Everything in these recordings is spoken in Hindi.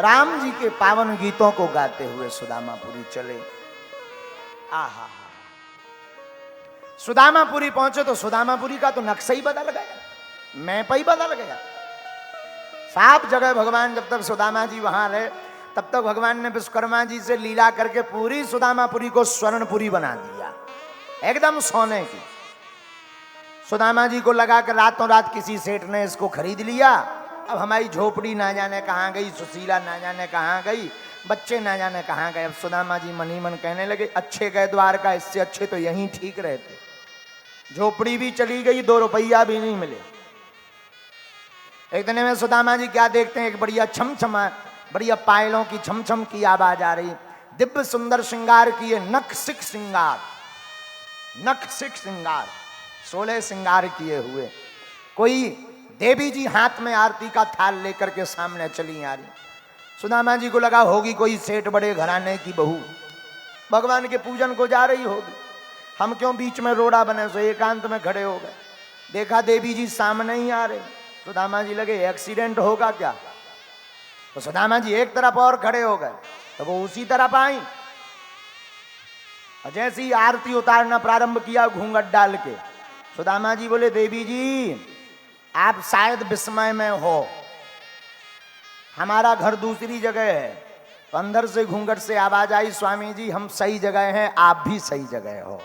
राम जी के पावन गीतों को गाते हुए सुदामापुरी चले। आहा, सुदामापुरी पहुंचे तो सुदामापुरी का तो नक्शा ही बदल गया, मैप ही बदल गया। साफ जगह भगवान जब तक सुदामा जी वहां रहे तब तक भगवान ने विश्वकर्मा जी से लीला करके पूरी सुदामापुरी को स्वर्णपुरी बना दिया, एकदम सोने की। सुदामा जी को लगा कि रातों रात किसी सेठ ने इसको खरीद लिया, अब हमारी झोपड़ी ना जाने कहाँ गई, सुशीला ना जाने कहाँ गई, बच्चे ना जाने कहाँ गए। अब सुदामा जी मनी मन कहने लगे अच्छे गए द्वारका, इससे अच्छे तो यहीं ठीक रहते। झोपड़ी भी चली गई, 2 रुपया भी नहीं मिले। एक दिन में सुदामा जी क्या देखते हैं, एक बढ़िया छमछमा, बढ़िया पायलों की छमछम की आवाज आ रही, दिव्य सुंदर श्रृंगार किए, नख सिख श्रृंगार, नख सिख श्रृंगार, 16 श्रृंगार किए हुए कोई देवी जी हाथ में आरती का थाल लेकर के सामने चली आ रही। सुदामा जी को लगा होगी कोई सेठ बड़े घराने की बहू, भगवान के पूजन को जा रही होगी, हम क्यों बीच में रोड़ा बने, सो एकांत में खड़े हो गए। देखा देवी जी सामने ही आ रहे। सुदामा जी लगे एक्सीडेंट होगा क्या, तो सुदामा जी एक तरफ और खड़े हो गए, तो वो उसी तरफ आई। जैसे ही आरती उतारना प्रारंभ किया घूंघट डाल के, सुदामा जी बोले देवी जी आप शायद विस्मय में हो, हमारा घर दूसरी जगह है। तो अंदर से घूंघट से आवाज आई, स्वामी जी हम सही जगह हैं, आप भी सही जगह हो।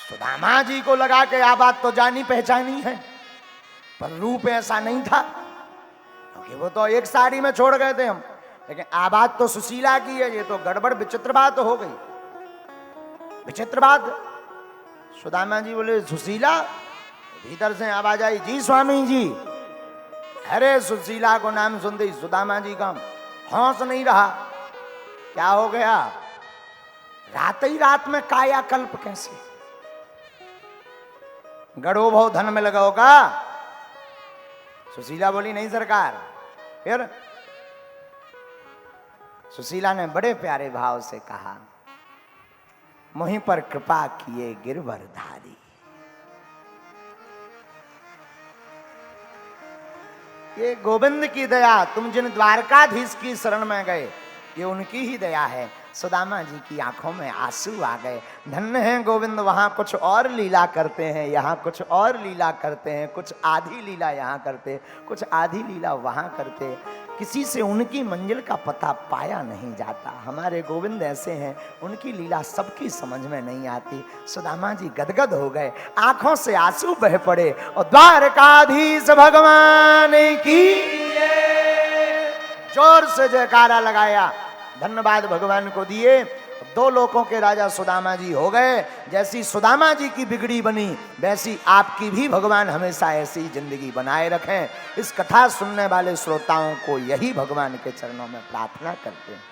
सुदामा जी को लगा कि आ बात तो जानी पहचानी है, पर रूप ऐसा नहीं था, क्योंकि वो तो एक साड़ी में छोड़ गए थे हम, लेकिन आवाज तो सुशीला की है। ये तो गड़बड़ विचित्र बात हो गई, विचित्र बात। सुदामा जी बोले सुशीला, भीतर से आवाज आई जी स्वामी जी। अरे सुशीला को नाम सुनते ही सुदामा जी का होश नहीं रहा, क्या हो गया, रात ही रात में कायाकल्प कैसे, गड़ो भाव धन में लगा होगा। सुशीला बोली नहीं सरकार। फिर सुशीला ने बड़े प्यारे भाव से कहा मुझ पर कृपा किए गिरवरधारी, ये गोविंद की दया, तुम जिन द्वारकाधीश की शरण में गए ये उनकी ही दया है। सुदामा जी की आंखों में आंसू आ गए, धन्य हैं गोविंद, वहां कुछ और लीला करते हैं, यहाँ कुछ और लीला करते हैं, कुछ आधी लीला यहाँ करते, कुछ आधी लीला वहां करते, किसी से उनकी मंजिल का पता पाया नहीं जाता। हमारे गोविंद ऐसे हैं, उनकी लीला सबकी समझ में नहीं आती। सुदामा जी गदगद हो गए, आंखों से आंसू बह पड़े और द्वारकाधीश भगवान की जोर से जयकारा लगाया, धन्यवाद भगवान को दिए। 2 लोकों के राजा सुदामा जी हो गए। जैसी सुदामा जी की बिगड़ी बनी वैसी आपकी भी भगवान हमेशा ऐसी जिंदगी बनाए रखें। इस कथा सुनने वाले श्रोताओं को यही भगवान के चरणों में प्रार्थना करते हैं।